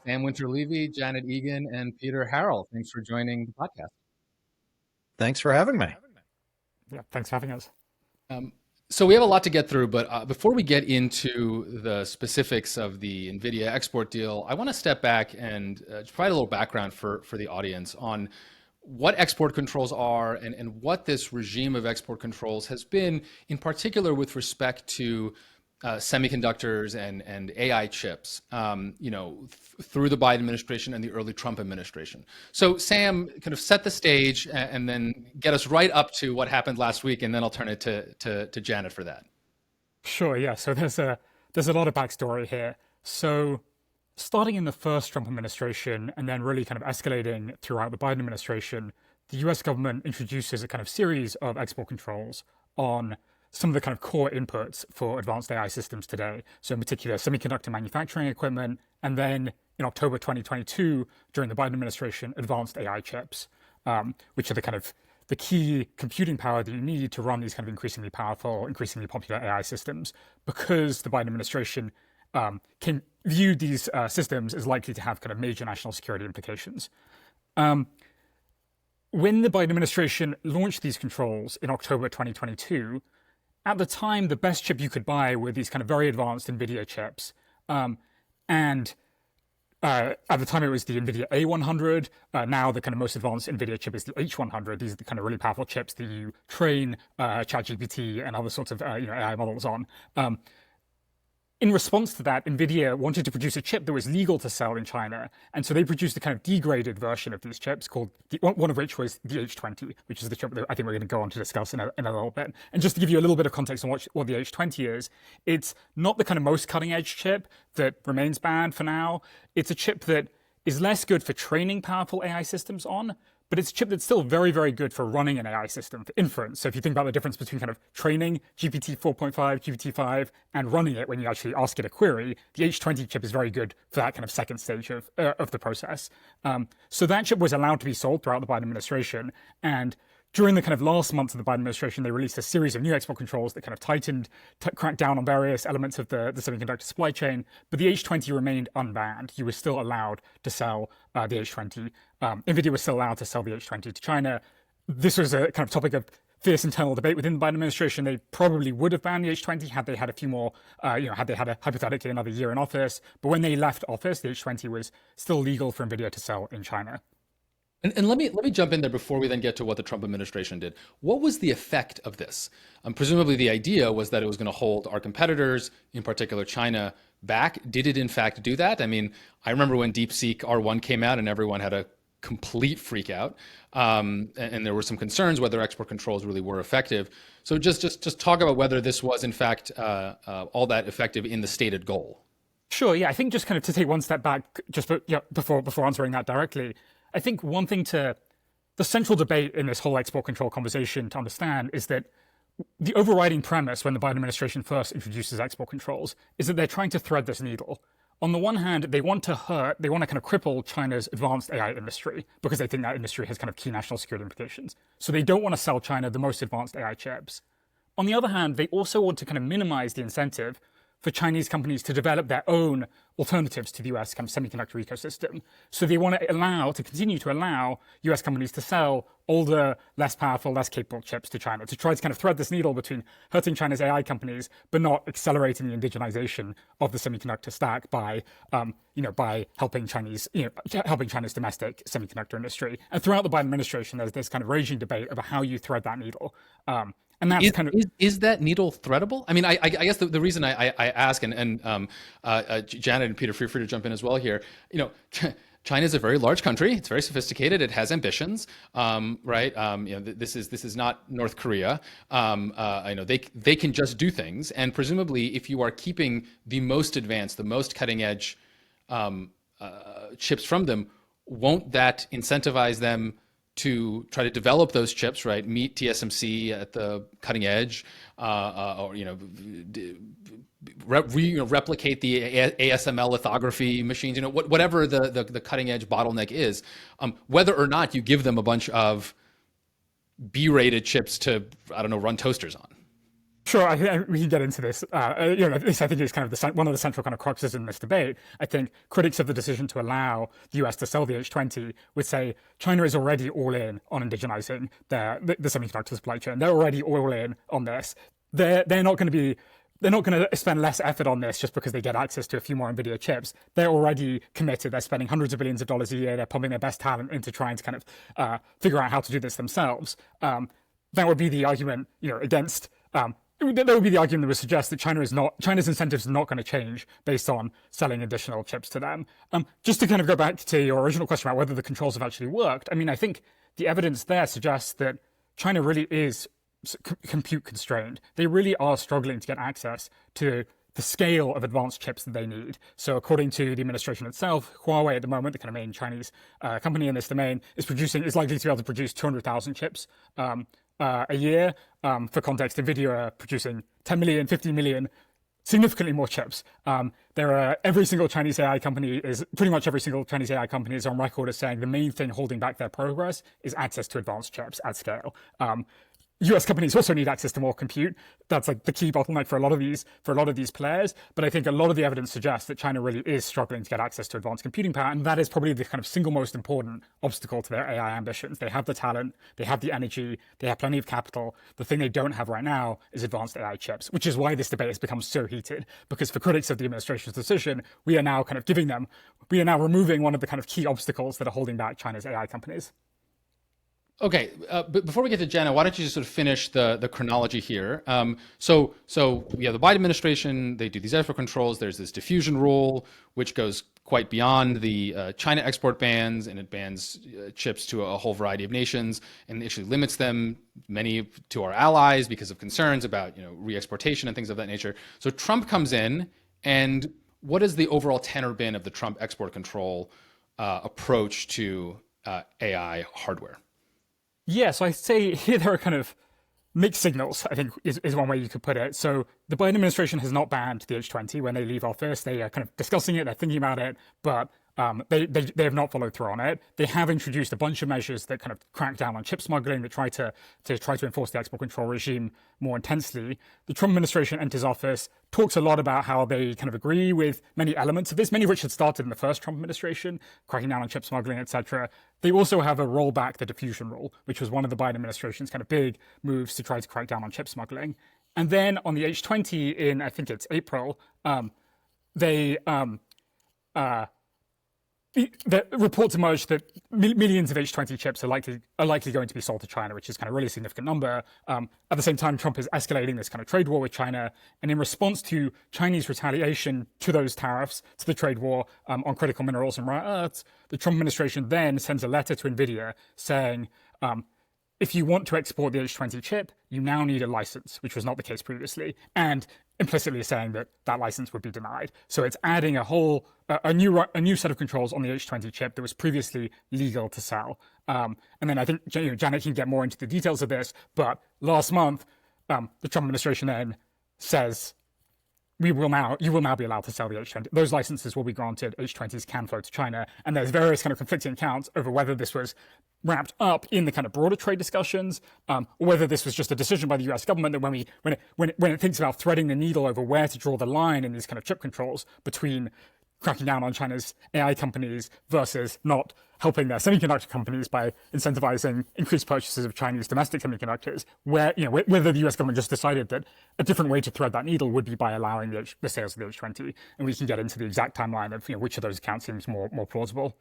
Sam Winter-Levy, Janet Egan, and Peter Harrell. Thanks for joining the podcast. Thanks for having me. Yeah, thanks for having us. Um, so we have a lot to get through, but before we get into the specifics of the Nvidia export deal, I want to step back and provide a little background for the audience on what export controls are and what this regime of export controls has been, in particular with respect to semiconductors and AI chips, through the Biden administration and the early Trump administration. So Sam, kind of set the stage and then get us right up to what happened last week, and then I'll turn it to Janet for that. Sure, yeah. So there's a lot of backstory here. So starting in the first Trump administration and then really kind of escalating throughout the Biden administration, the US government introduces a kind of series of export controls on some of the kind of core inputs for advanced AI systems today. So in particular, semiconductor manufacturing equipment, and then in October 2022, during the Biden administration, advanced AI chips, which are the key computing power that you need to run these kind of increasingly powerful, increasingly popular AI systems, because the Biden administration can view these systems as likely to have kind of major national security implications. When the Biden administration launched these controls in October 2022, at the time, the best chip you could buy were these kind of very advanced Nvidia chips. And at the time, it was the Nvidia A100. Now, the kind of most advanced Nvidia chip is the H100. These are the kind of really powerful chips that you train ChatGPT and other sorts of AI models on. In response to that, Nvidia wanted to produce a chip that was legal to sell in China. And so they produced a kind of degraded version of these chips called, one of which was the H20, which is the chip that I think we're going to go on to discuss in a little bit. And just to give you a little bit of context on what the H20 is, it's not the kind of most cutting edge chip that remains banned for now. It's a chip that is less good for training powerful AI systems on, but it's a chip that's still very, very good for running an AI system for inference. So if you think about the difference between kind of training GPT 4.5, GPT 5, and running it when you actually ask it a query, the H20 chip is very good for that kind of second stage of the process. So that chip was allowed to be sold throughout the Biden administration. And during the kind of last months of the Biden administration, they released a series of new export controls that kind of cracked down on various elements of the semiconductor supply chain. But the H20 remained unbanned. You were still allowed to sell the H20. Nvidia was still allowed to sell the H20 to China. This was a kind of topic of fierce internal debate within the Biden administration. They probably would have banned the H20 had they had a few more, had they had hypothetically another year in office. But when they left office, the H20 was still legal for Nvidia to sell in China. And let me jump in there before we then get to what the Trump administration did. What was the effect of this? Presumably the idea was that it was going to hold our competitors, in particular China, back. Did it in fact do that? I mean, I remember when DeepSeek R1 came out and everyone had a complete freak out. And there were some concerns whether export controls really were effective. So just talk about whether this was in fact all that effective in the stated goal. Sure, yeah. I think just kind of to take one step back, just before answering that directly, I think one thing the central debate in this whole export control conversation to understand is that the overriding premise when the Biden administration first introduces export controls is that they're trying to thread this needle. On the one hand, they want to kind of cripple China's advanced AI industry because they think that industry has kind of key national security implications. So they don't want to sell China the most advanced AI chips. On the other hand, they also want to kind of minimize the incentive for Chinese companies to develop their own alternatives to the US kind of semiconductor ecosystem. So they want to continue to allow US companies to sell older, less powerful, less capable chips to China, to try to kind of thread this needle between hurting China's AI companies, but not accelerating the indigenization of the semiconductor stack by helping China's domestic semiconductor industry. And throughout the Biden administration, there's this kind of raging debate about how you thread that needle. And that's is that needle threadable? I mean, I guess the reason I ask, and Janet and Peter, feel free to jump in as well here. China is a very large country. It's very sophisticated. It has ambitions, right? This is not North Korea. I know they can just do things, and presumably, if you are keeping the most advanced, the most cutting edge chips from them, won't that incentivize them to try to develop those chips, right? Meet TSMC at the cutting edge, or replicate the ASML lithography machines, whatever the cutting edge bottleneck is, whether or not you give them a bunch of B-rated chips to, I don't know, run toasters on. Sure, I think we can get into this. At least I think it's kind of one of the central kind of cruxes in this debate. I think critics of the decision to allow the US to sell the H20 would say China is already all in on indigenizing the semiconductor supply chain. They're already all in on this. They're not going to spend less effort on this just because they get access to a few more Nvidia chips. They're already committed. They're spending hundreds of billions of dollars a year. They're pumping their best talent into trying to kind of figure out how to do this themselves. That would be the argument, against. That would be the argument that would suggest that China's incentives are not going to change based on selling additional chips to them. Just to kind of go back to your original question about whether the controls have actually worked, I mean, I think the evidence there suggests that China really is compute constrained. They really are struggling to get access to the scale of advanced chips that they need. So according to the administration itself, Huawei at the moment, the kind of main Chinese company in this domain, is likely to be able to produce 200,000 chips a year. For context, Nvidia are producing 10 million, 50 million, significantly more chips. Pretty much every single Chinese AI company is on record as saying the main thing holding back their progress is access to advanced chips at scale. US companies also need access to more compute. That's like the key bottleneck for a lot of these players. But I think a lot of the evidence suggests that China really is struggling to get access to advanced computing power, and that is probably the kind of single most important obstacle to their AI ambitions. They have the talent, they have the energy, they have plenty of capital. The thing they don't have right now is advanced AI chips, which is why this debate has become so heated. Because for critics of the administration's decision, we are now removing one of the kind of key obstacles that are holding back China's AI companies. Okay, but before we get to Jenna, why don't you just sort of finish the chronology here? So we have the Biden administration, they do these export controls, there's this diffusion rule, which goes quite beyond the China export bans, and it bans chips to a whole variety of nations, and actually limits them, many to our allies, because of concerns about re-exportation and things of that nature. So Trump comes in, and what has the overall tenor been of the Trump export control approach to AI hardware? Yeah, so I say here there are kind of mixed signals, I think is one way you could put it. So the Biden administration has not banned the H20 when they leave office. They are kind of discussing it, they're thinking about it, but they have not followed through on it. They have introduced a bunch of measures that kind of crack down on chip smuggling, that try to enforce the export control regime more intensely. The Trump administration enters office, talks a lot about how they kind of agree with many elements of this, many of which had started in the first Trump administration, cracking down on chip smuggling, etc. They also have a rollback the diffusion rule, which was one of the Biden administration's kind of big moves to try to crack down on chip smuggling. And then on the H20 in, I think it's April, the reports emerged that millions of H20 chips are likely going to be sold to China, which is kind of a really significant number. At the same time, Trump is escalating this kind of trade war with China. And in response to Chinese retaliation to those tariffs, to the trade war on critical minerals and rare earths, the Trump administration then sends a letter to Nvidia saying, if you want to export the H20 chip, you now need a license, which was not the case previously, and implicitly saying that that license would be denied. So it's adding a new set of controls on the H20 chip that was previously legal to sell. And then I think Janet can get more into the details of this, but last month, the Trump administration then says, you will now be allowed to sell the H20. Those licenses will be granted. H20s can flow to China. And there's various kind of conflicting accounts over whether this was wrapped up in the kind of broader trade discussions, or whether this was just a decision by the US government that when it thinks about threading the needle over where to draw the line in these kind of chip controls between cracking down on China's AI companies versus not helping their semiconductor companies by incentivizing increased purchases of Chinese domestic semiconductors, whether the US government just decided that a different way to thread that needle would be by allowing the sales of the H20. And we can get into the exact timeline of which of those accounts seems more plausible.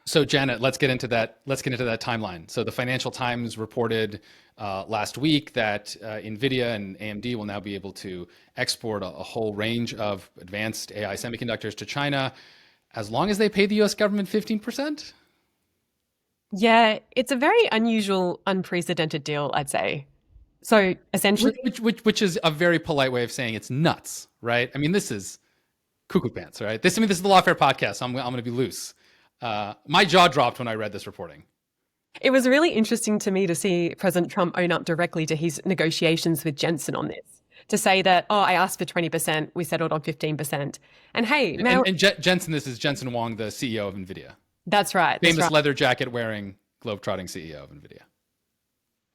So Janet, let's get into that timeline. So the Financial Times reported last week that Nvidia and AMD will now be able to export a whole range of advanced AI semiconductors to China, as long as they pay the US government 15%? Yeah, it's a very unusual, unprecedented deal, I'd say. So essentially, which is a very polite way of saying it's nuts, right? I mean, this is cuckoo pants, right? This is the Lawfare podcast. So I'm going to be loose. My jaw dropped when I read this reporting. It was really interesting to me to see President Trump own up directly to his negotiations with Jensen on this, to say that, I asked for 20%, we settled on 15%. And hey, now... And Jensen, this is Jensen Huang, the CEO of Nvidia. That's right. Famous leather jacket wearing, globetrotting CEO of Nvidia.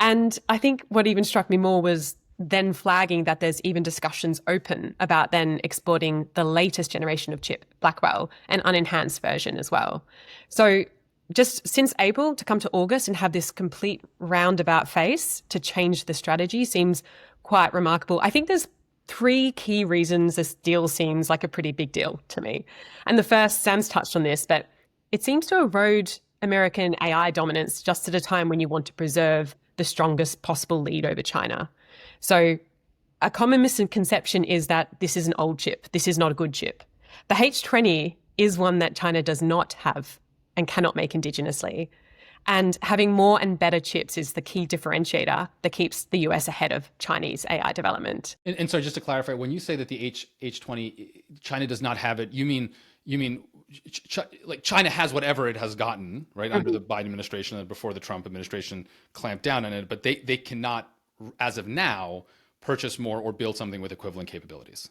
And I think what even struck me more was then flagging that there's even discussions open about then exporting the latest generation of chip, Blackwell, an unenhanced version as well. So just since April to come to August and have this complete roundabout face to change the strategy seems quite remarkable. I think there's 3 key reasons this deal seems like a pretty big deal to me. And the first, Sam's touched on this, but it seems to erode American AI dominance just at a time when you want to preserve the strongest possible lead over China. So a common misconception is that this is an old chip. This is not a good chip. The H20 is one that China does not have and cannot make indigenously. And having more and better chips is the key differentiator that keeps the US ahead of Chinese AI development. And so just to clarify, when you say that the H20, China does not have it, you mean like China has whatever it has gotten, right, under the Biden administration and before the Trump administration clamped down on it, but they cannot, as of now, purchase more or build something with equivalent capabilities.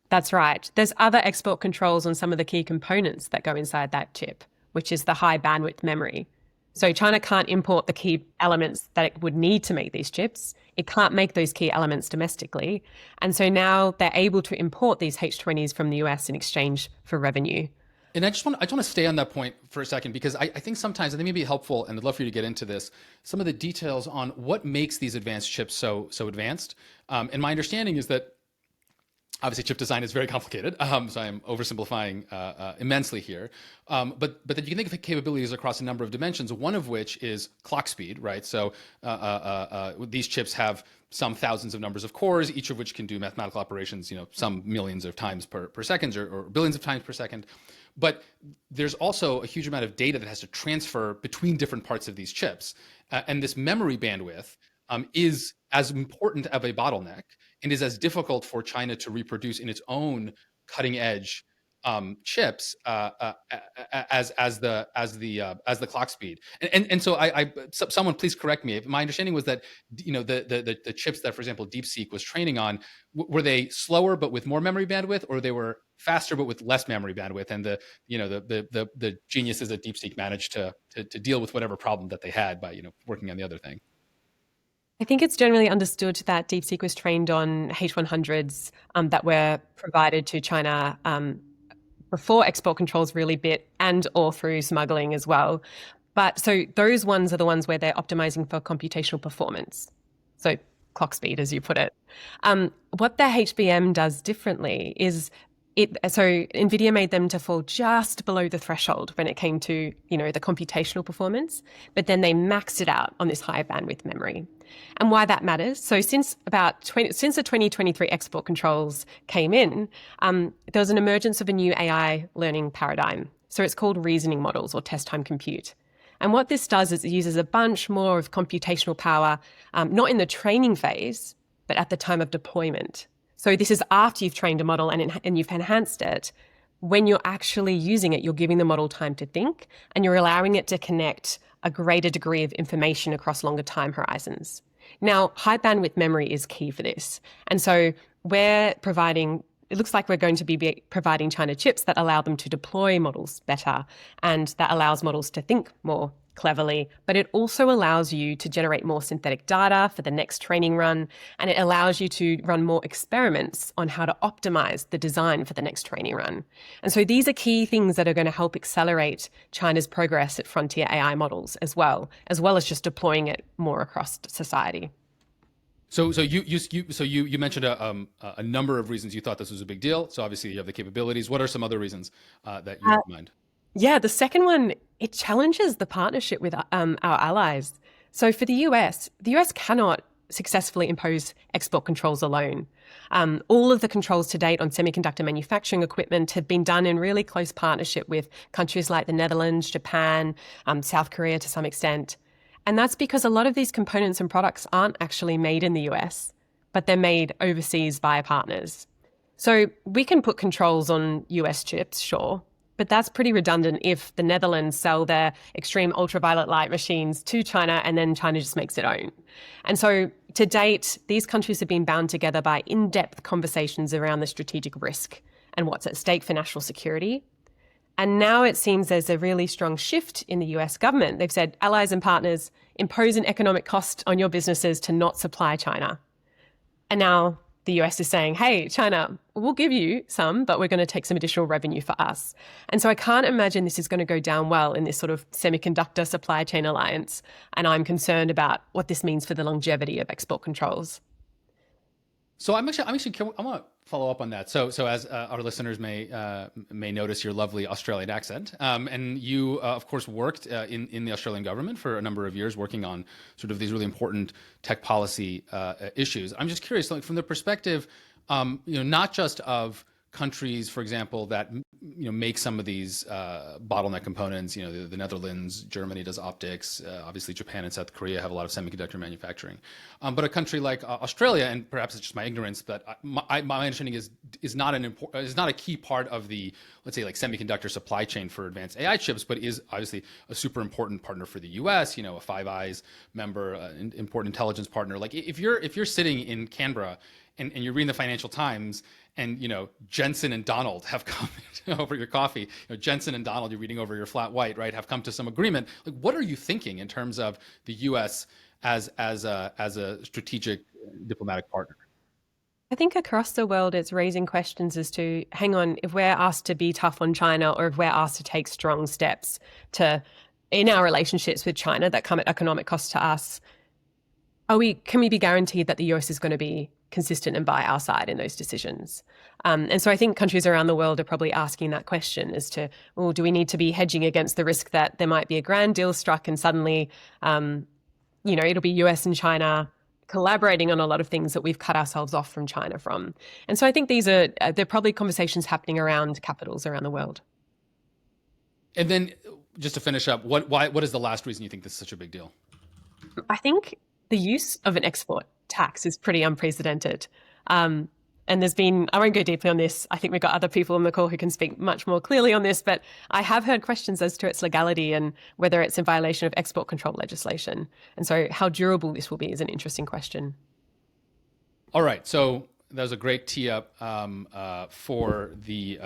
That's right. There's other export controls on some of the key components that go inside that chip, which is the high bandwidth memory. So China can't import the key elements that it would need to make these chips. It can't make those key elements domestically. And so now they're able to import these H20s from the US in exchange for revenue. And I just want to stay on that point for a second, because I think sometimes, and it may be helpful, and I'd love for you to get into this, some of the details on what makes these advanced chips so advanced. And my understanding is that obviously chip design is very complicated, so I'm oversimplifying immensely here. But that you can think of capabilities across a number of dimensions, one of which is clock speed, right? So these chips have some thousands of numbers of cores, each of which can do mathematical operations, some millions of times per second or billions of times per second. But there's also a huge amount of data that has to transfer between different parts of these chips. And this memory bandwidth is as important of a bottleneck and is as difficult for China to reproduce in its own cutting edge chips as the clock speed. And so someone please correct me. My understanding was that the chips that, for example, DeepSeek was training on, were they slower but with more memory bandwidth, or they were faster but with less memory bandwidth? And the geniuses at DeepSeek managed to deal with whatever problem that they had by working on the other thing. I think it's generally understood that DeepSeek was trained on H100s that were provided to China before export controls really bit, and or through smuggling as well. But so those ones are the ones where they're optimizing for computational performance. So clock speed, as you put it. What the HBM does differently is so Nvidia made them to fall just below the threshold when it came to, the computational performance, but then they maxed it out on this high bandwidth memory. And why that matters, so since the 2023 export controls came in, there was an emergence of a new AI learning paradigm. So it's called reasoning models or test time compute. And what this does is it uses a bunch more of computational power, not in the training phase, but at the time of deployment. So this is after you've trained a model and you've enhanced it. When you're actually using it, you're giving the model time to think, and you're allowing it to connect a greater degree of information across longer time horizons. Now, high bandwidth memory is key for this. And so it looks like we're going to be providing China chips that allow them to deploy models better, and that allows models to think more cleverly, but it also allows you to generate more synthetic data for the next training run, and it allows you to run more experiments on how to optimize the design for the next training run. And so these are key things that are going to help accelerate China's progress at frontier AI models as well as just deploying it more across society. So you mentioned a number of reasons you thought this was a big deal. So obviously you have the capabilities. What are some other reasons that you have in mind? Yeah, the second one, it challenges the partnership with our allies. So for the US cannot successfully impose export controls alone. All of the controls to date on semiconductor manufacturing equipment have been done in really close partnership with countries like the Netherlands, Japan, South Korea to some extent. And that's because a lot of these components and products aren't actually made in the US, but they're made overseas by partners. So we can put controls on US chips, sure, but that's pretty redundant if the Netherlands sell their extreme ultraviolet light machines to China and then China just makes its own. And so to date, these countries have been bound together by in-depth conversations around the strategic risk and what's at stake for national security. And now it seems there's a really strong shift in the US government. They've said, allies and partners, impose an economic cost on your businesses to not supply China. And now the US is saying, hey, China, we'll give you some, but we're going to take some additional revenue for us. And so I can't imagine this is going to go down well in this sort of semiconductor supply chain alliance. And I'm concerned about what this means for the longevity of export controls. So I want to follow up on that. So as our listeners may notice your lovely Australian accent, and you of course worked in the Australian government for a number of years, working on sort of these really important tech policy issues. I'm just curious, like from the perspective, not just of countries, for example, that make some of these bottleneck components. The Netherlands, Germany does optics. Obviously, Japan and South Korea have a lot of semiconductor manufacturing. But a country like Australia, and perhaps it's just my ignorance, but my understanding is not a key part of the, let's say, like semiconductor supply chain for advanced AI chips, but is obviously a super important partner for the U.S. A Five Eyes member, an important intelligence partner. Like if you're sitting in Canberra and you're reading the Financial Times, and Jensen and Donald have come over your coffee. Jensen and Donald, you're reading over your flat white, right? Have come to some agreement. Like, what are you thinking in terms of the U.S. as a strategic diplomatic partner? I think across the world, it's raising questions as to, hang on, if we're asked to be tough on China, or if we're asked to take strong steps in our relationships with China that come at economic cost to us, can we be guaranteed that the US is going to be consistent and by our side in those decisions? And so I think countries around the world are probably asking that question as to, well, do we need to be hedging against the risk that there might be a grand deal struck and suddenly, it'll be US and China collaborating on a lot of things that we've cut ourselves off from China from. And so I think there are probably conversations happening around capitals around the world. And then just to finish up, what is the last reason you think this is such a big deal? I think the use of an export tax is pretty unprecedented. And I won't go deeply on this. I think we've got other people on the call who can speak much more clearly on this, but I have heard questions as to its legality and whether it's in violation of export control legislation. And so how durable this will be is an interesting question. All right. So that was a great tee up for the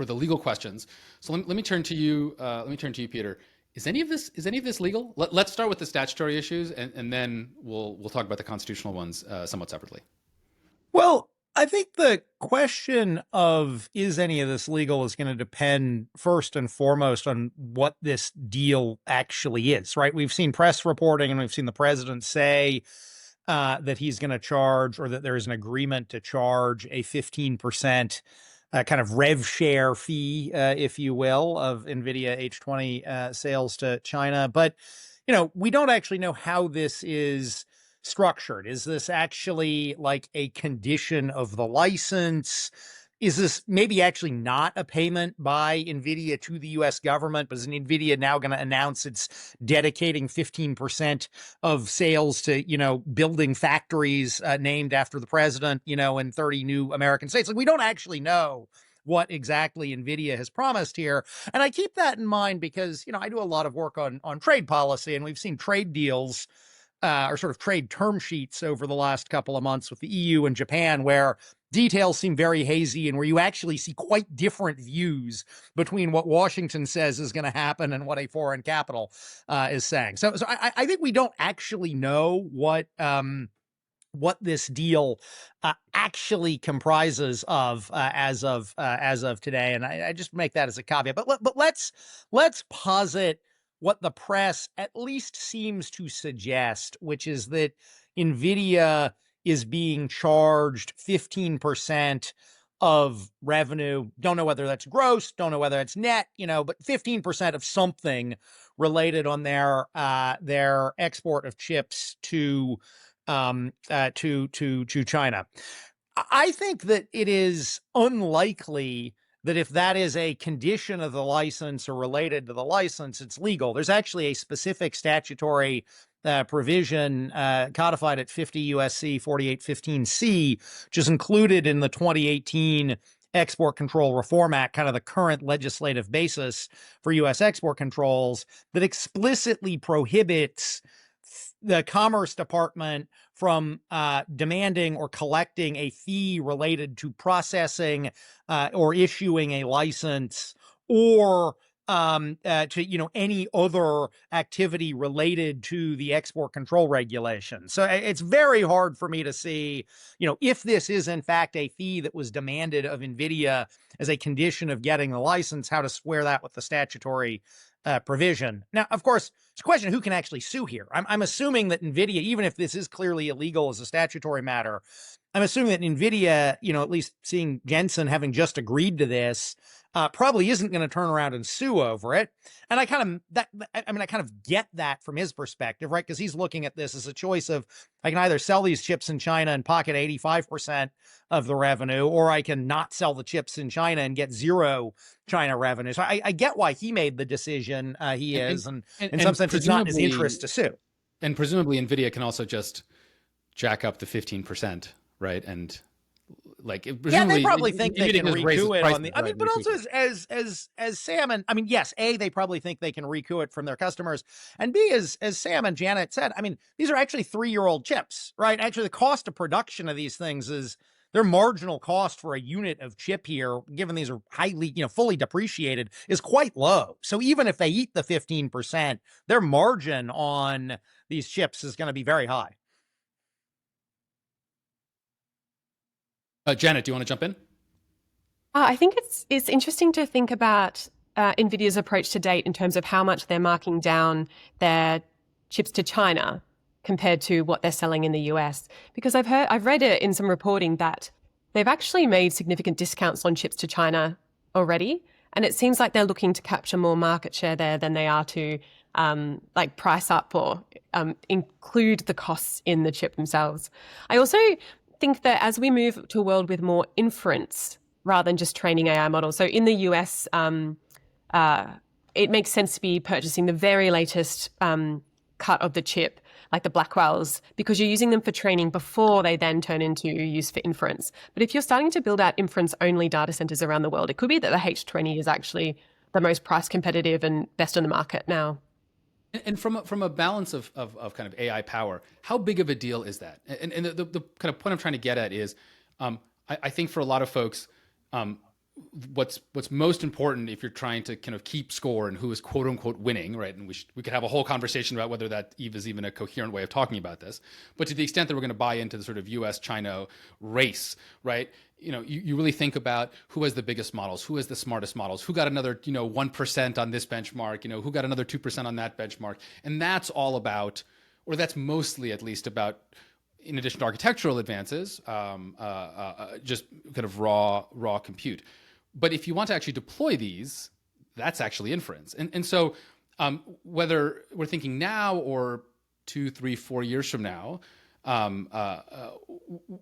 legal questions. So let me turn to you. Peter. Is any of this legal? Let's start with the statutory issues, and then we'll talk about the constitutional ones somewhat separately. Well, I think the question of is any of this legal is going to depend first and foremost on what this deal actually is, right? We've seen press reporting and we've seen the president say that he's going to charge, or that there is an agreement to charge a 15% kind of rev share fee, if you will, of Nvidia H20 sales to China. But, we don't actually know how this is structured. Is this actually like a condition of the license? Is this maybe actually not a payment by Nvidia to the U.S. government, but is Nvidia now going to announce it's dedicating 15% of sales to, building factories named after the president, in 30 new American states? Like, we don't actually know what exactly Nvidia has promised here. And I keep that in mind because, I do a lot of work on trade policy, and we've seen trade deals or sort of trade term sheets over the last couple of months with the EU and Japan, where details seem very hazy and where you actually see quite different views between what Washington says is going to happen and what a foreign capital is saying. So I think we don't actually know what this deal actually comprises of as of today, and I just make that as a caveat. But let's posit what the press at least seems to suggest, which is that Nvidia is being charged 15% of revenue. Don't know whether that's gross, don't know whether it's net, but 15% of something related on their export of chips to China. I think that it is unlikely that if that is a condition of the license or related to the license, it's legal. There's actually a specific statutory provision codified at 50 USC 4815C, which is included in the 2018 Export Control Reform Act, kind of the current legislative basis for U.S. export controls, that explicitly prohibits the Commerce Department from demanding or collecting a fee related to processing or issuing a license, or to any other activity related to the export control regulation. So it's very hard for me to see, if this is in fact a fee that was demanded of Nvidia as a condition of getting the license, how to square that with the statutory provision. Now, of course, it's a question of who can actually sue here. I'm assuming that Nvidia, even if this is clearly illegal as a statutory matter, I'm assuming that Nvidia, at least seeing Jensen having just agreed to this, probably isn't going to turn around and sue over it. And I kind of get that from his perspective, right? Because he's looking at this as a choice of, I can either sell these chips in China and pocket 85% of the revenue, or I can not sell the chips in China and get zero China revenue. So I get why he made the decision he is, and in some sense, it's not in his interest to sue. And presumably, Nvidia can also just jack up the 15%, right? And they probably think they can recoup it on the. I mean, but also as Sam and yes, A, they probably think they can recoup it from their customers, and B, as Sam and Janet said, I mean, these are actually 3-year-old chips, right? Actually, the cost of production of these things is their marginal cost for a unit of chip here, given these are highly, fully depreciated, is quite low. So even if they eat the 15%, their margin on these chips is going to be very high. Janet, do you want to jump in? I think it's interesting to think about Nvidia's approach to date in terms of how much they're marking down their chips to China compared to what they're selling in the US. Because I've read it in some reporting that they've actually made significant discounts on chips to China already, and it seems like they're looking to capture more market share there than they are to price up or include the costs in the chip themselves. I also think that as we move to a world with more inference rather than just training AI models, so in the US, it makes sense to be purchasing the very latest cut of the chip, like the Blackwells, because you're using them for training before they then turn into use for inference. But if you're starting to build out inference-only data centers around the world, it could be that the H20 is actually the most price competitive and best in the market now. And from a balance of kind of AI power, how big of a deal is that? And the kind of point I'm trying to get at is, I think for a lot of folks, what's most important if you're trying to kind of keep score and who is quote unquote winning, right? And we could have a whole conversation about whether that is even a coherent way of talking about this. But to the extent that we're going to buy into the sort of US-China race, right? You really think about who has the biggest models, who has the smartest models, who got another 1% on this benchmark, who got another 2% on that benchmark, and that's all about, or that's mostly at least about, in addition to architectural advances, just kind of raw compute. But if you want to actually deploy these, that's actually inference. And so whether we're thinking now or 2, 3, 4 years from now,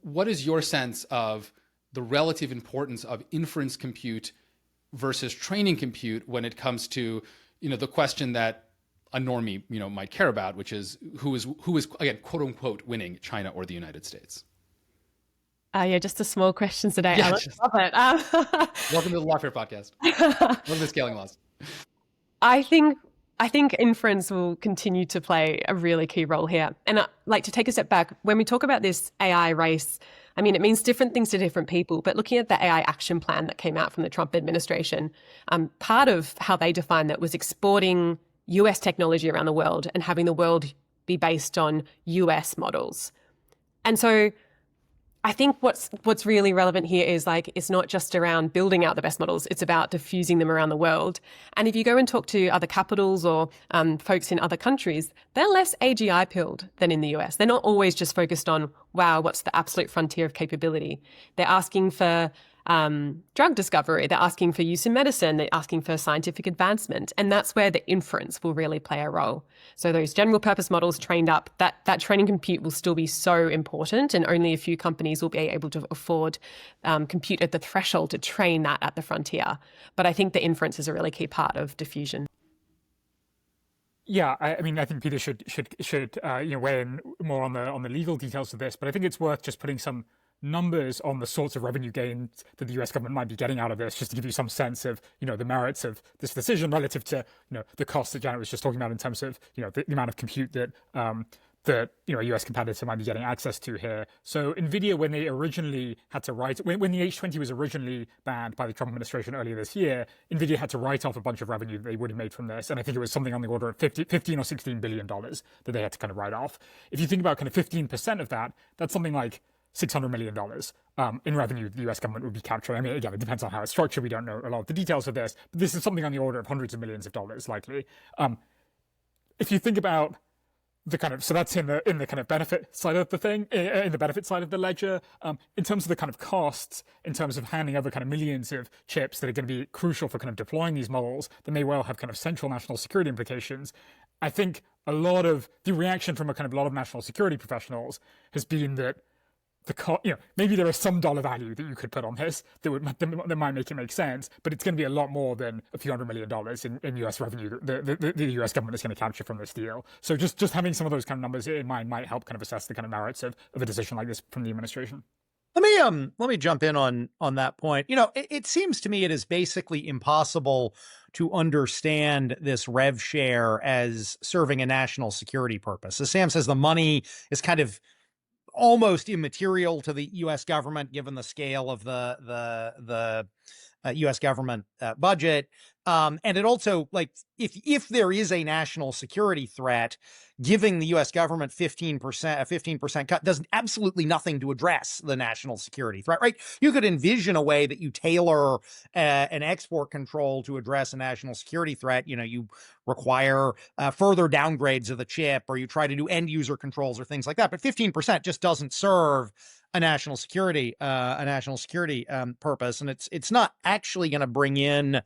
what is your sense of the relative importance of inference compute versus training compute when it comes to, the question that a normie, might care about, which is who is again, quote unquote, winning, China or the United States? Just a small question today. Yeah, love it. Welcome to the Lawfare podcast. Welcome to the scaling laws. I think inference will continue to play a really key role here. And like to take a step back, when we talk about this AI race, I mean, it means different things to different people, but looking at the AI action plan that came out from the Trump administration, part of how they defined that was exporting US technology around the world and having the world be based on US models. And so I think what's really relevant here is it's not just around building out the best models, it's about diffusing them around the world. And if you go and talk to other capitals or folks in other countries, they're less AGI pilled than in the US. They're not always just focused on, wow, what's the absolute frontier of capability? They're asking for drug discovery, they're asking for use in medicine, they're asking for scientific advancement. And that's where the inference will really play a role. So those general purpose models trained up, that training compute will still be so important, and only a few companies will be able to afford compute at the threshold to train that at the frontier. But I think the inference is a really key part of diffusion. Yeah, I mean, I think Peter should weigh in more on the legal details of this, but I think it's worth just putting some numbers on the sorts of revenue gains that the US government might be getting out of this, just to give you some sense of, the merits of this decision relative to, the cost that Janet was just talking about in terms of, the amount of compute that that a US competitor might be getting access to here. So Nvidia, when they originally had to when the H20 was originally banned by the Trump administration earlier this year, Nvidia had to write off a bunch of revenue that they would have made from this, and I think it was something on the order of 15 or $16 billion that they had to kind of write off. If you think about kind of 15% of that, that's something like $600 million in revenue the US government would be capturing. I mean, again, it depends on how it's structured. We don't know a lot of the details of this, but this is something on the order of hundreds of millions of dollars, likely. If you think about the kind of, so that's in the kind of benefit side of the thing, in the benefit side of the ledger. In terms of the kind of costs, in terms of handing over kind of millions of chips that are going to be crucial for kind of deploying these models, that may well have kind of central national security implications. I think a lot of the reaction from a lot of national security professionals has been that maybe there is some dollar value that you could put on this that might make it make sense, but it's going to be a lot more than a few $100 million in US revenue that the US government is going to capture from this deal. So just having some of those kind of numbers in mind might help kind of assess the kind of merits of a decision like this from the administration. Let me jump in on that point. It seems to me it is basically impossible to understand this rev share as serving a national security purpose. As Sam says, the money is kind of almost immaterial to the U.S. government, given the scale of the U.S. government budget. And it also, like, if there is a national security threat, giving the U.S. government a 15% cut does absolutely nothing to address the national security threat, right? You could envision a way that you tailor an export control to address a national security threat. You require further downgrades of the chip, or you try to do end user controls or things like that. But 15% just doesn't serve a national security purpose, and it's not actually going to bring in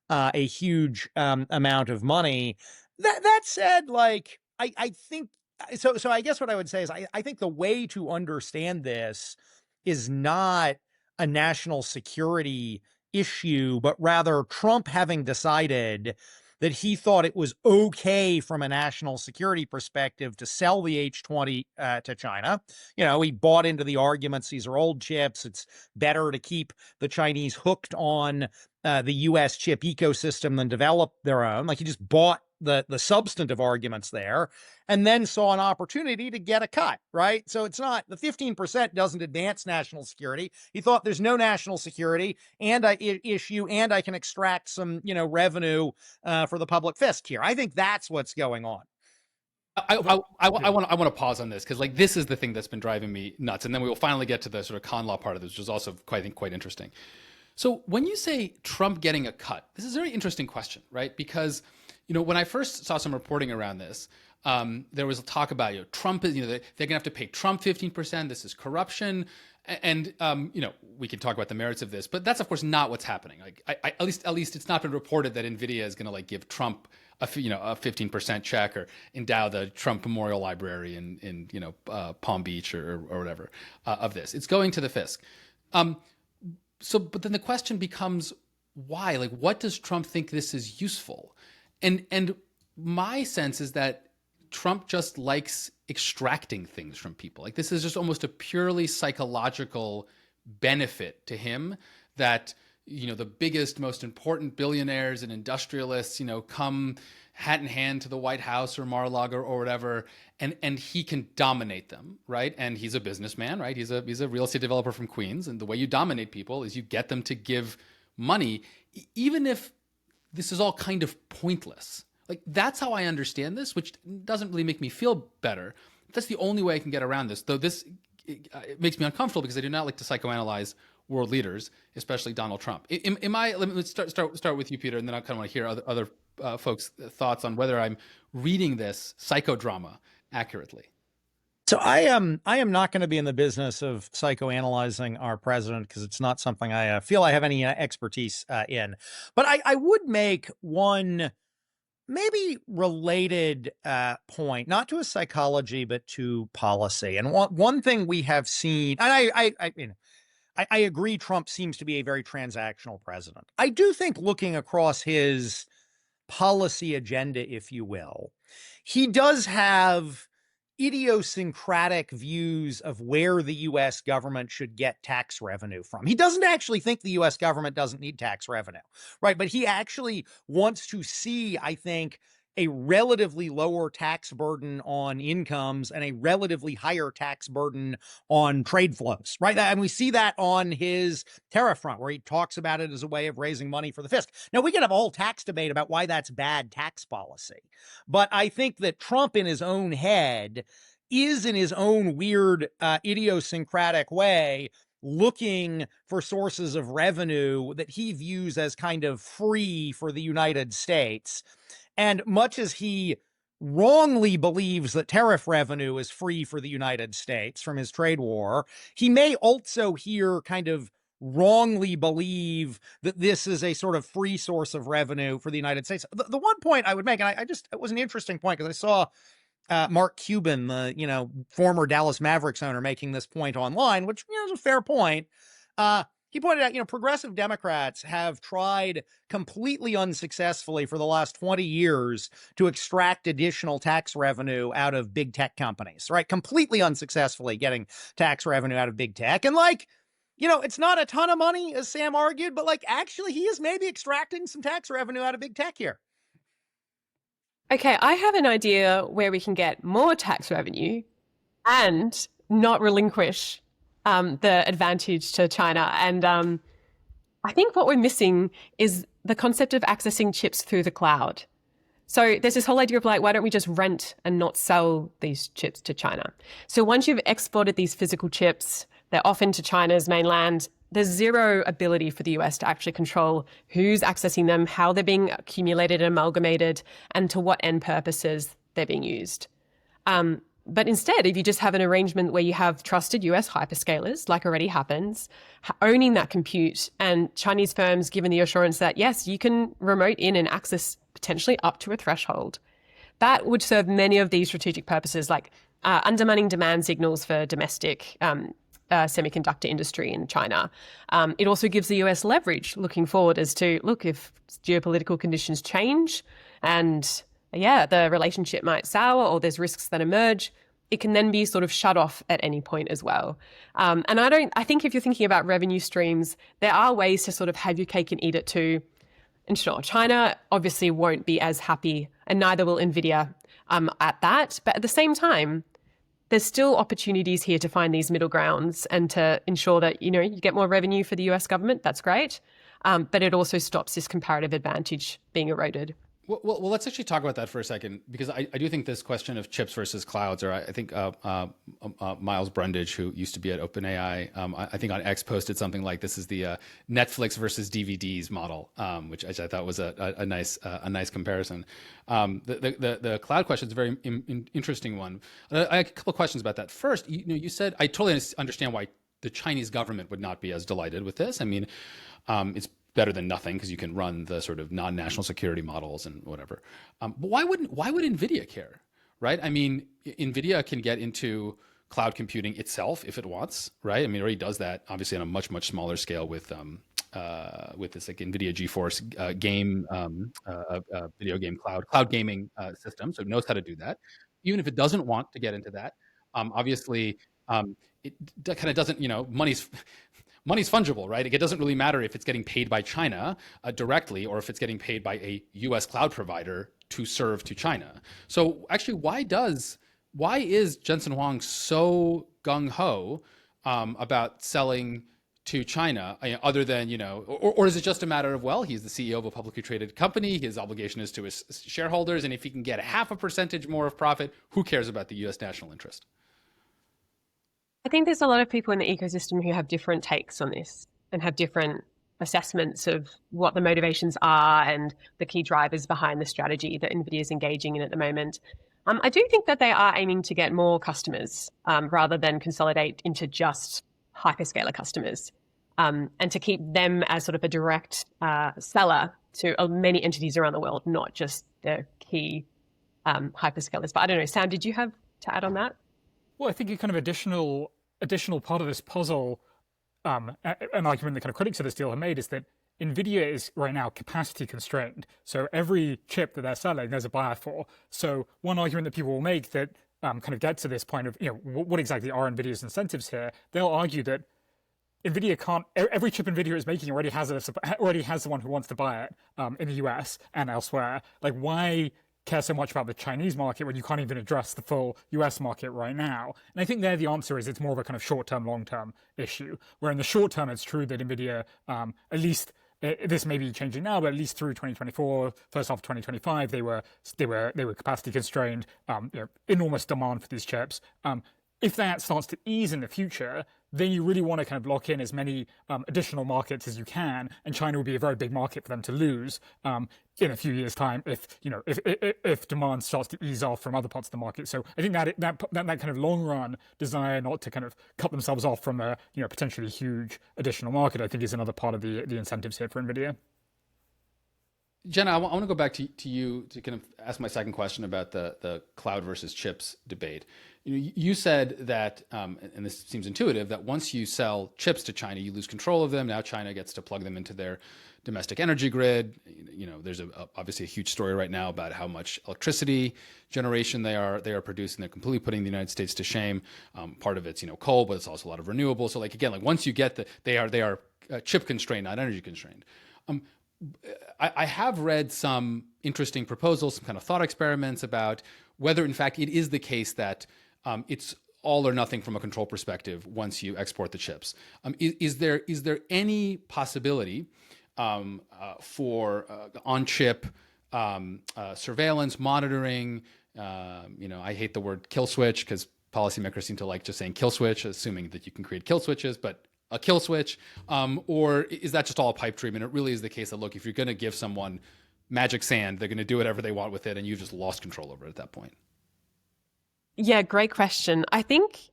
a huge amount of money. That said, like, I think so. So I guess what I would say is I think the way to understand this is not a national security issue, but rather Trump having decided that he thought it was okay from a national security perspective to sell the H20 to China. He bought into the arguments. These are old chips. It's better to keep the Chinese hooked on the U.S. chip ecosystem than develop their own. Like, he just bought the substantive arguments there, and then saw an opportunity to get a cut, right? So it's not, the 15% doesn't advance national security. He thought there's no national security and issue, and I can extract some, revenue for the public fisc here. I think that's what's going on. I want to pause on this, because like this is the thing that's been driving me nuts, and then we will finally get to the sort of con law part of this, which is also quite interesting. So when you say Trump getting a cut, this is a very interesting question, right? Because when I first saw some reporting around this, there was a talk about Trump is they're gonna have to pay Trump 15%. This is corruption, and we can talk about the merits of this, but that's of course not what's happening. Like at least it's not been reported that Nvidia is gonna like give Trump a 15% check or endow the Trump Memorial Library in Palm Beach or whatever of this. It's going to the fisc. But then the question becomes why? Like, what does Trump think this is useful? And my sense is that Trump just likes extracting things from people. Like, this is just almost a purely psychological benefit to him that, the biggest, most important billionaires and industrialists, come hat in hand to the White House or Mar-a-Lago or whatever, and he can dominate them, right? And he's a businessman, right? He's a real estate developer from Queens. And the way you dominate people is you get them to give money, even if this is all kind of pointless. Like, that's how I understand this, which doesn't really make me feel better. That's the only way I can get around this, though it makes me uncomfortable because I do not like to psychoanalyze world leaders, especially Donald Trump. Let's start with you, Peter, and then I kind of want to hear other folks' thoughts on whether I'm reading this psychodrama accurately. So I am not going to be in the business of psychoanalyzing our president, because it's not something I feel I have any expertise in. But I would make one maybe related point, not to a psychology, but to policy. And one thing we have seen, and I agree, Trump seems to be a very transactional president. I do think, looking across his policy agenda, if you will, he does have idiosyncratic views of where the U.S. government should get tax revenue from. He doesn't actually think the U.S. government doesn't need tax revenue, right? But he actually wants to see, I think, a relatively lower tax burden on incomes and a relatively higher tax burden on trade flows, right? And we see that on his tariff front, where he talks about it as a way of raising money for the fisc. Now, we can have a whole tax debate about why that's bad tax policy. But I think that Trump in his own head is, in his own weird, idiosyncratic way, looking for sources of revenue that he views as kind of free for the United States. And much as he wrongly believes that tariff revenue is free for the United States from his trade war, he may also here kind of wrongly believe that this is a sort of free source of revenue for the United States. The one point I would make, and it was an interesting point because I saw Mark Cuban, the former Dallas Mavericks owner, making this point online, which is a fair point. He pointed out, progressive Democrats have tried completely unsuccessfully for the last 20 years to extract additional tax revenue out of big tech companies, right? Completely unsuccessfully getting tax revenue out of big tech. And it's not a ton of money, as Sam argued, but actually he is maybe extracting some tax revenue out of big tech here. Okay, I have an idea where we can get more tax revenue and not relinquish the advantage to China. And I think what we're missing is the concept of accessing chips through the cloud. So there's this whole idea of why don't we just rent and not sell these chips to China? So once you've exported these physical chips, they're often to China's mainland. There's zero ability for the US to actually control who's accessing them, how they're being accumulated and amalgamated, and to what end purposes they're being used. But instead, if you just have an arrangement where you have trusted US hyperscalers, like already happens, owning that compute, and Chinese firms given the assurance that, yes, you can remote in and access potentially up to a threshold, that would serve many of these strategic purposes, like undermining demand signals for domestic semiconductor industry in China. It also gives the US leverage looking forward as to, look, if geopolitical conditions change and the relationship might sour or there's risks that emerge, it can then be sort of shut off at any point as well. And I think if you're thinking about revenue streams, there are ways to sort of have your cake and eat it too. And sure, China obviously won't be as happy, and neither will Nvidia at that. But at the same time, there's still opportunities here to find these middle grounds and to ensure that, you get more revenue for the US government. That's great. But it also stops this comparative advantage being eroded. Well, let's actually talk about that for a second, because I do think this question of chips versus clouds, or I think Miles Brundage, who used to be at OpenAI, I think on X posted something like, this is the Netflix versus DVDs model, which I thought was a nice comparison. The cloud question is a very interesting one. I have a couple of questions about that. First, you said, I totally understand why the Chinese government would not be as delighted with this. I mean, it's better than nothing because you can run the sort of non-national security models and whatever. But why would Nvidia care, right? I mean, Nvidia can get into cloud computing itself if it wants, right? I mean, it already does that, obviously, on a much smaller scale with this Nvidia GeForce game, video game cloud gaming system. So it knows how to do that. Even if it doesn't want to get into that, obviously, it kind of doesn't. Money's fungible, right? It doesn't really matter if it's getting paid by China directly or if it's getting paid by a US cloud provider to serve to China. So actually, why is Jensen Huang so gung-ho about selling to China, other than, or is it just a matter of, well, he's the CEO of a publicly traded company, his obligation is to his shareholders, and if he can get 0.5% more of profit, who cares about the US national interest? I think there's a lot of people in the ecosystem who have different takes on this and have different assessments of what the motivations are and the key drivers behind the strategy that NVIDIA is engaging in at the moment. I do think that they are aiming to get more customers rather than consolidate into just hyperscaler customers, and to keep them as sort of a direct seller to many entities around the world, not just the key hyperscalers. But I don't know, Sam, did you have to add on that? Well, I think a kind of additional part of this puzzle, an argument that kind of critics of this deal have made, is that Nvidia is right now capacity constrained. So every chip that they're selling, there's a buyer for. So one argument that people will make that kind of gets to this point of, what exactly are Nvidia's incentives here? They'll argue that Nvidia can't. Every chip Nvidia is making already has the one who wants to buy it in the US and elsewhere. Like, why care so much about the Chinese market when you can't even address the full US market right now? And I think there the answer is it's more of a kind of short-term, long-term issue, where in the short term it's true that Nvidia, at least this may be changing now, but at least through 2024, first half of 2025, they were capacity constrained, enormous demand for these chips. If that starts to ease in the future, then you really want to kind of lock in as many additional markets as you can, and China would be a very big market for them to lose in a few years' time if demand starts to ease off from other parts of the market. So I think that kind of long run desire not to kind of cut themselves off from a potentially huge additional market, I think, is another part of the incentives here for Nvidia. Jenna, I want to go back to you to kind of ask my second question about the cloud versus chips debate. You said that, and this seems intuitive, that once you sell chips to China, you lose control of them. Now China gets to plug them into their domestic energy grid. There's obviously a huge story right now about how much electricity generation they are producing. They're completely putting the United States to shame. Part of it's coal, but it's also a lot of renewables. So once you get they are chip constrained, not energy constrained. I have read some interesting proposals, some kind of thought experiments about whether, in fact, it is the case that it's all or nothing from a control perspective once you export the chips. Is there any possibility for on-chip surveillance, monitoring? I hate the word kill switch because policymakers seem to like just saying kill switch, assuming that you can create kill switches, but a kill switch, or is that just all a pipe dream? And it really is the case that, look, if you're going to give someone magic sand, they're going to do whatever they want with it, and you've just lost control over it at that point. Yeah, great question. I think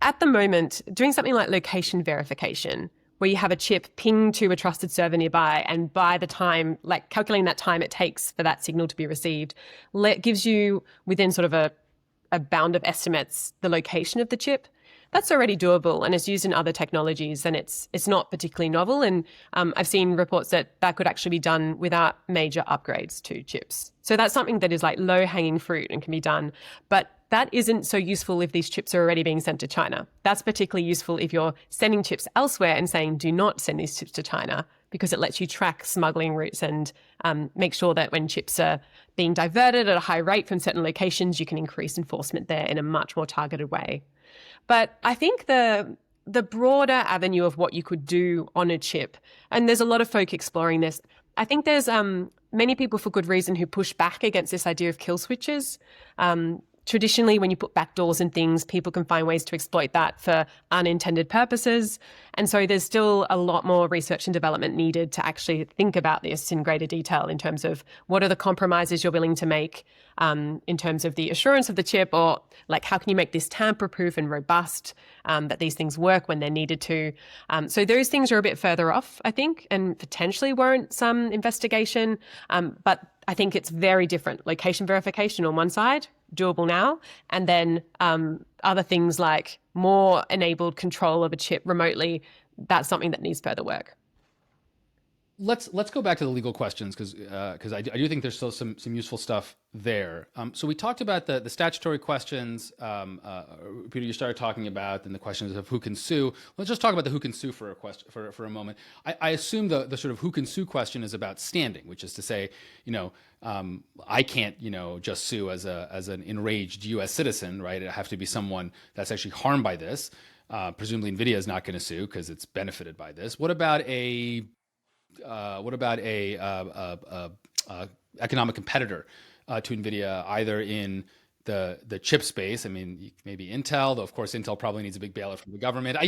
at the moment, doing something like location verification, where you have a chip ping to a trusted server nearby, and by the time, like calculating that time it takes for that signal to be received, gives you within sort of a bound of estimates the location of the chip. That's already doable and is used in other technologies, and it's not particularly novel. And I've seen reports that could actually be done without major upgrades to chips. So that's something that is like low-hanging fruit and can be done. But that isn't so useful if these chips are already being sent to China. That's particularly useful if you're sending chips elsewhere and saying, do not send these chips to China, because it lets you track smuggling routes and make sure that when chips are being diverted at a high rate from certain locations, you can increase enforcement there in a much more targeted way. But I think the broader avenue of what you could do on a chip, and there's a lot of folk exploring this, I think there's many people for good reason who push back against this idea of kill switches. Traditionally, when you put backdoors and things, people can find ways to exploit that for unintended purposes. And so there's still a lot more research and development needed to actually think about this in greater detail in terms of what are the compromises you're willing to make in terms of the assurance of the chip, or like how can you make this tamper-proof and robust, that these things work when they're needed to. So those things are a bit further off, I think, and potentially warrant some investigation. But I think it's very different. Location verification on one side, doable now, and then other things like more enabled control of a chip remotely, that's something that needs further work. Let's go back to the legal questions because I do think there's still some useful stuff there. So we talked about the statutory questions. Peter, you started talking about and the questions of who can sue. Let's just talk about the who can sue for a moment. I assume the sort of who can sue question is about standing, which is to say, I can't just sue as an enraged U.S. citizen, right? It have to be someone that's actually harmed by this. Presumably, Nvidia is not going to sue because it's benefited by this. What about a economic competitor to Nvidia, either in the chip space? I mean, maybe Intel, though of course Intel probably needs a big bailout from the government.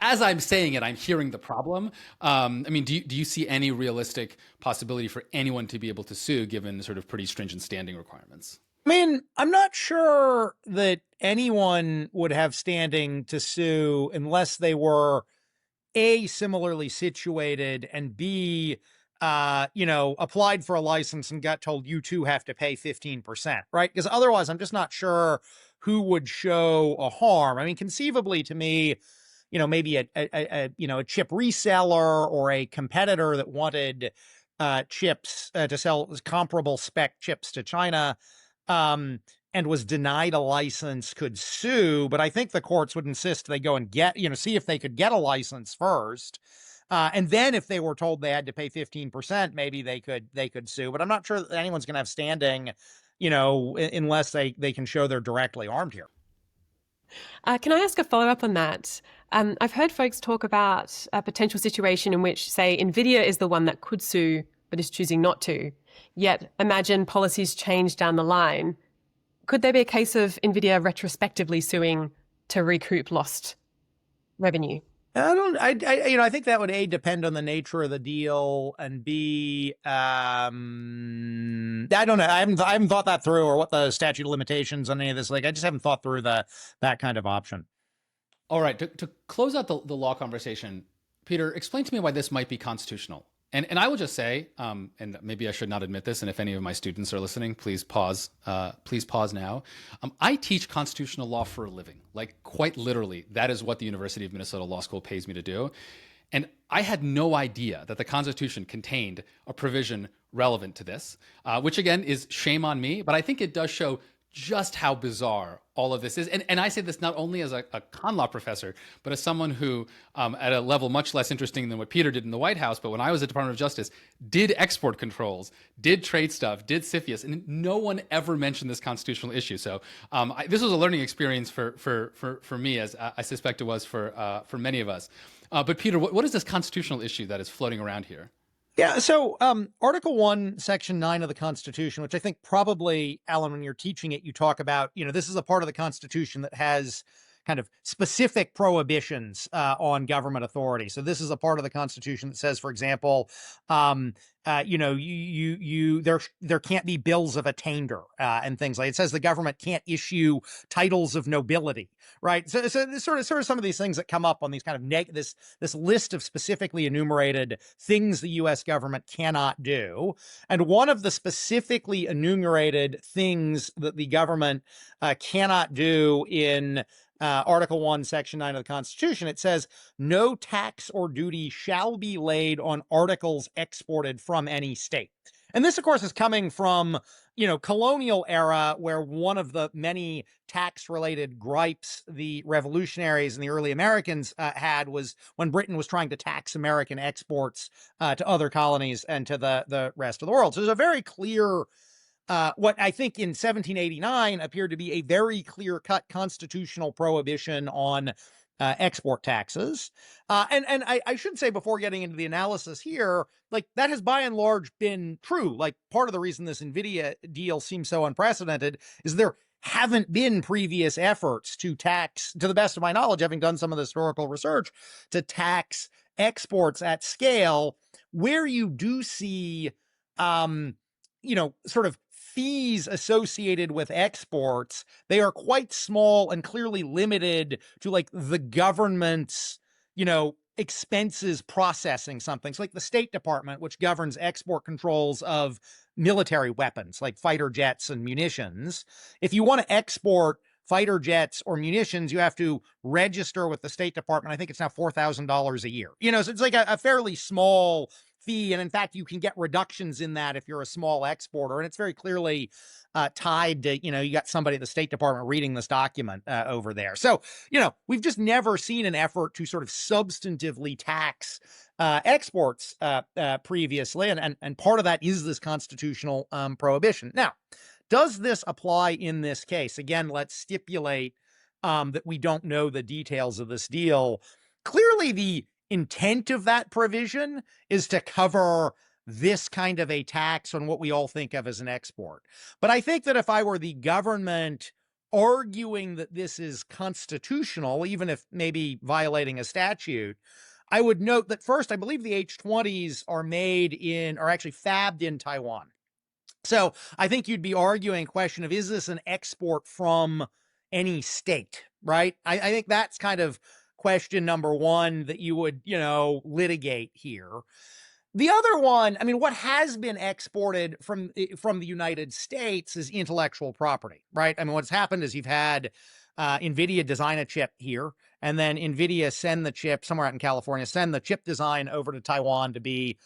As I'm saying it, I'm hearing the problem. I mean, do you see any realistic possibility for anyone to be able to sue, given sort of pretty stringent standing requirements? I mean, I'm not sure that anyone would have standing to sue unless they were A, similarly situated, and B, applied for a license and got told you too have to pay 15%, right? Because otherwise, I'm just not sure who would show a harm. I mean, conceivably to me, maybe a chip reseller or a competitor that wanted chips to sell comparable spec chips to China, and was denied a license could sue, but I think the courts would insist they go and see if they could get a license first. And then if they were told they had to pay 15%, maybe they could sue. But I'm not sure that anyone's going to have standing unless they can show they're directly armed here. Can I ask a follow-up on that? I've heard folks talk about a potential situation in which, say, Nvidia is the one that could sue but is choosing not to. Yet, imagine policies change down the line. Could there be a case of Nvidia retrospectively suing to recoup lost revenue? I think that would A, depend on the nature of the deal, and B, I don't know. I haven't thought that through, or what the statute of limitations on any of this. Like, I just haven't thought through that kind of option. All right, to close out the law conversation, Peter, explain to me why this might be constitutional. And I will just say, and maybe I should not admit this, and if any of my students are listening, please pause. Please pause now. I teach constitutional law for a living, like quite literally. That is what the University of Minnesota Law School pays me to do. And I had no idea that the Constitution contained a provision relevant to this, which again is shame on me, but I think it does show just how bizarre all of this is. And I say this not only as a con law professor, but as someone who, at a level much less interesting than what Peter did in the White House, but when I was at Department of Justice, did export controls, did trade stuff, did CFIUS, and no one ever mentioned this constitutional issue. So this was a learning experience for me, as I suspect it was for many of us. But Peter, what is this constitutional issue that is floating around here? Yeah, so Article 1, Section 9 of the Constitution, which I think probably, Alan, when you're teaching it, you talk about, this is a part of the Constitution that has kind of specific prohibitions on government authority. So this is a part of the Constitution that says, for example, there can't be bills of attainder and things like it. It says the government can't issue titles of nobility, right? So there's sort of some of these things that come up on these kind of this list of specifically enumerated things the U.S. government cannot do. And one of the specifically enumerated things that the government cannot do in Article 1, Section 9 of the Constitution, it says, no tax or duty shall be laid on articles exported from any state. And this, of course, is coming from, colonial era, where one of the many tax-related gripes the revolutionaries and the early Americans had was when Britain was trying to tax American exports to other colonies and to the rest of the world. So there's a very clear what I think in 1789 appeared to be a very clear-cut constitutional prohibition on export taxes. And I should say, before getting into the analysis here, like, that has by and large been true. Like, part of the reason this Nvidia deal seems so unprecedented is there haven't been previous efforts to tax, to the best of my knowledge, having done some of the historical research, to tax exports at scale. Where you do see, sort of fees associated with exports, they are quite small and clearly limited to, like, the government's, expenses processing something. So, like, the State Department, which governs export controls of military weapons, like fighter jets and munitions. If you want to export fighter jets or munitions, you have to register with the State Department. I think it's now $4,000 a year. So it's like a fairly small fee. And in fact, you can get reductions in that if you're a small exporter. And it's very clearly tied to, you got somebody at the State Department reading this document over there. So, we've just never seen an effort to sort of substantively tax exports previously. And part of that is this constitutional prohibition. Now, does this apply in this case? Again, let's stipulate that we don't know the details of this deal. Clearly, the intent of that provision is to cover this kind of a tax on what we all think of as an export. But I think that if I were the government arguing that this is constitutional, even if maybe violating a statute, I would note that first, I believe the H20s are actually fabbed in Taiwan. So I think you'd be arguing a question of, is this an export from any state, right? I think that's kind of question number one that you would, litigate here. The other one, what has been exported from the United States is intellectual property, right? What's happened is you've had Nvidia design a chip here, and then Nvidia send the chip somewhere out in California, send the chip design over to Taiwan to be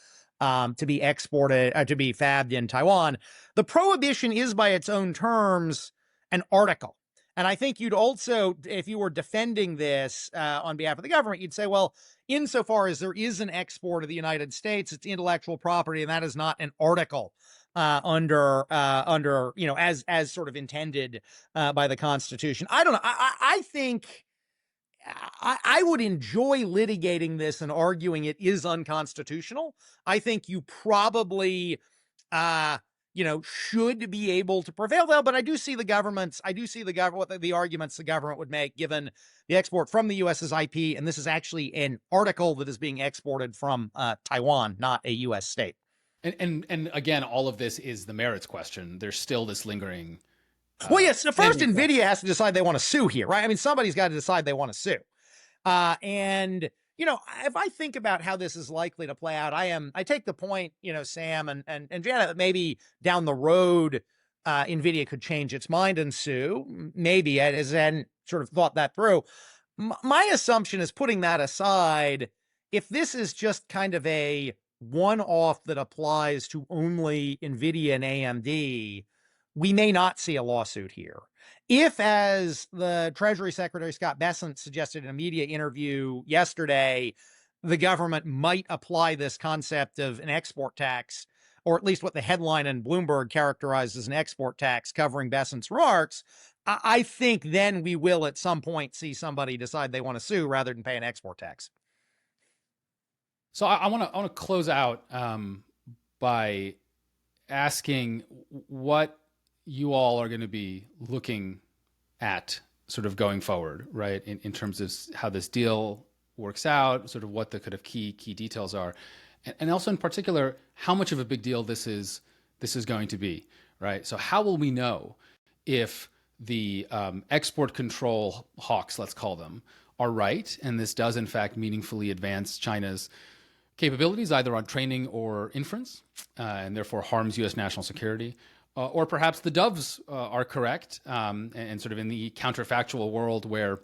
exported, to be fabbed in Taiwan. The prohibition is, by its own terms, an article. And I think you'd also, if you were defending this on behalf of the government, you'd say, well, insofar as there is an export of the United States, it's intellectual property, and that is not an article under as sort of intended by the Constitution. I don't know. I think I would enjoy litigating this and arguing it is unconstitutional. I think you probably should be able to prevail though. But I do see the arguments the government would make given the export from the U.S.'s IP, and this is actually an article that is being exported from Taiwan, not a U.S. state. And again, all of this is the merits question. There's still this lingering. Well, yes. First, Nvidia has to decide they want to sue here, right? I mean, somebody's got to decide they want to sue. And if I think about how this is likely to play out, I take the point, Sam and Janet, that maybe down the road, Nvidia could change its mind and sue. Maybe it has then sort of thought that through. My assumption is, putting that aside, if this is just kind of a one-off that applies to only Nvidia and AMD, we may not see a lawsuit here. If, as the Treasury Secretary Scott Bessent suggested in a media interview yesterday, the government might apply this concept of an export tax, or at least what the headline in Bloomberg characterized as an export tax covering Bessent's remarks, I think then we will at some point see somebody decide they want to sue rather than pay an export tax. So I want to close out by asking what you all are going to be looking at sort of going forward, right? In terms of how this deal works out, sort of what the kind of key details are, and also in particular, how much of a big deal this is going to be, right? So how will we know if the export control hawks, let's call them, are right, and this does in fact meaningfully advance China's capabilities, either on training or inference, and therefore harms U.S. national security? Or perhaps the doves are correct, and sort of in the counterfactual world where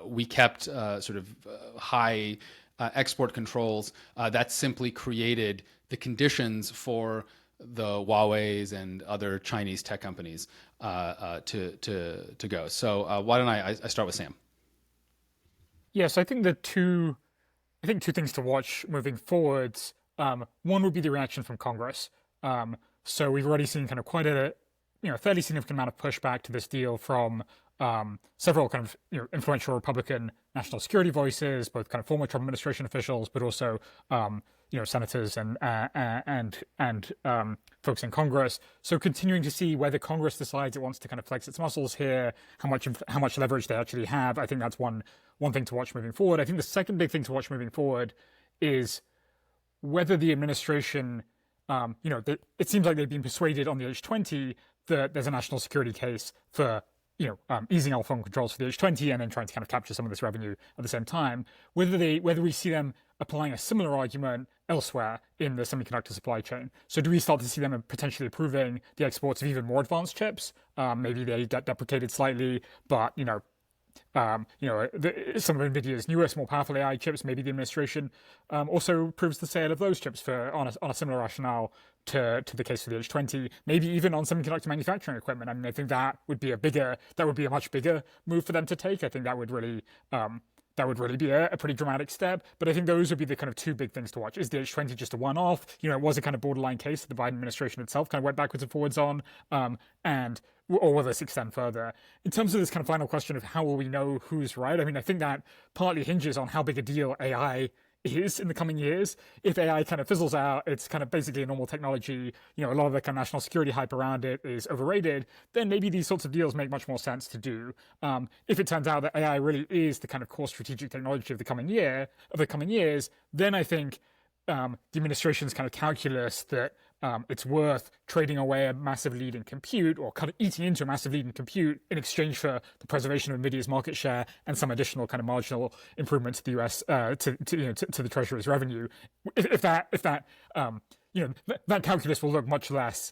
we kept sort of high export controls, that simply created the conditions for the Huawei's and other Chinese tech companies to go. So why don't I start with Sam? Yes, I think two things to watch moving forwards. One would be the reaction from Congress. So we've already seen kind of quite a fairly significant amount of pushback to this deal from several kind of influential Republican national security voices, both kind of former Trump administration officials, but also senators and folks in Congress. So continuing to see whether Congress decides it wants to kind of flex its muscles here, how much leverage they actually have. I think that's one thing to watch moving forward. I think the second big thing to watch moving forward is whether the administration, it seems like they've been persuaded on the H20 that there's a national security case for easing all foreign controls for the H20 and then trying to kind of capture some of this revenue at the same time. Whether we see them applying a similar argument elsewhere in the semiconductor supply chain. So do we start to see them potentially approving the exports of even more advanced chips? Maybe they get deprecated slightly, but some of Nvidia's newest, more powerful AI chips, maybe the administration also approves the sale of those chips on a similar rationale to the case for the H20, maybe even on semiconductor manufacturing equipment. I mean, I think that would be a much bigger move for them to take. I think that would really be a pretty dramatic step. But I think those would be the kind of two big things to watch. Is the H20 just a one-off? It was a kind of borderline case that the Biden administration itself kind of went backwards and forwards on, or will this extend further? In terms of this kind of final question of how will we know who's right, I mean, I think that partly hinges on how big a deal AI is in the coming years. If AI kind of fizzles out, it's kind of basically a normal technology, a lot of the kind of national security hype around it is overrated, then maybe these sorts of deals make much more sense to do. If it turns out that AI really is the kind of core strategic technology of the coming years, then I think the administration's kind of calculus that it's worth trading away a massive lead in compute, or kind of eating into a massive lead in compute in exchange for the preservation of Nvidia's market share and some additional kind of marginal improvement to the US to the Treasury's revenue. If that calculus will look much less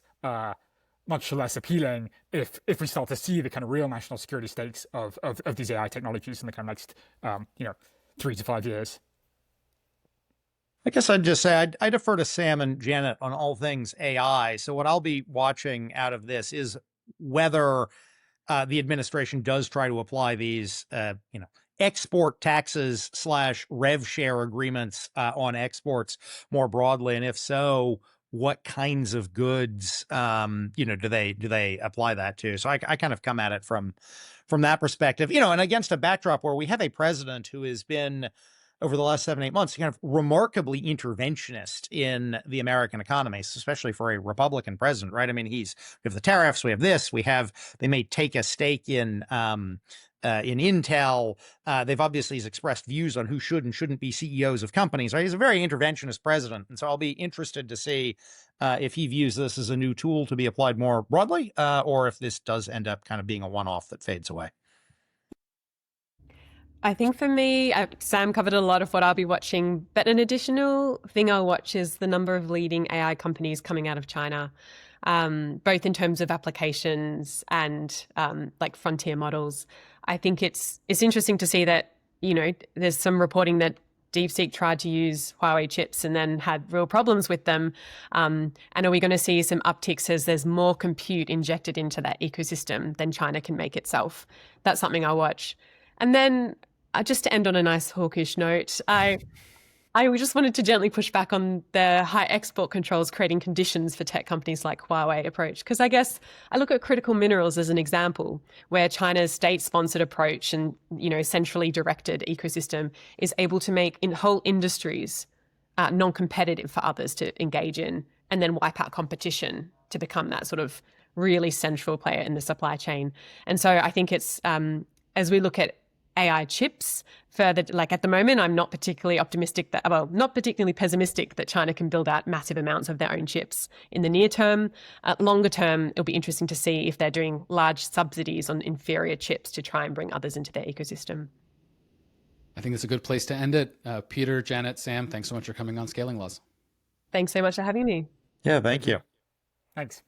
appealing if we start to see the kind of real national security stakes of these AI technologies in the kind of next 3 to 5 years. I guess I'd just say I defer to Sam and Janet on all things AI. So what I'll be watching out of this is whether the administration does try to apply these, export taxes / rev share agreements on exports more broadly. And if so, what kinds of goods, do they apply that to? So I kind of come at it from that perspective, and against a backdrop where we have a president who has been, over the last 7-8 months, kind of remarkably interventionist in the American economy, especially for a Republican president, right? I mean, we have the tariffs, we have this, they may take a stake in Intel. They've obviously expressed views on who should and shouldn't be CEOs of companies, right? He's a very interventionist president. And so I'll be interested to see if he views this as a new tool to be applied more broadly, or if this does end up kind of being a one-off that fades away. I think for me, Sam covered a lot of what I'll be watching, but an additional thing I'll watch is the number of leading AI companies coming out of China, both in terms of applications and like frontier models. I think it's interesting to see that, there's some reporting that DeepSeek tried to use Huawei chips and then had real problems with them. And are we going to see some upticks as there's more compute injected into that ecosystem than China can make itself? That's something I'll watch. And then just to end on a nice hawkish note, I just wanted to gently push back on the high export controls creating conditions for tech companies like Huawei approach. Because I guess I look at critical minerals as an example where China's state-sponsored approach and, centrally directed ecosystem is able to make whole industries non-competitive for others to engage in and then wipe out competition to become that sort of really central player in the supply chain. And so I think it's, as we look at AI chips further, like at the moment, I'm not particularly not particularly pessimistic that China can build out massive amounts of their own chips in the near term. Longer term, it'll be interesting to see if they're doing large subsidies on inferior chips to try and bring others into their ecosystem. I think that's a good place to end it. Peter, Janet, Sam, thanks so much for coming on Scaling Laws. Thanks so much for having me. Yeah, thank you. Thanks.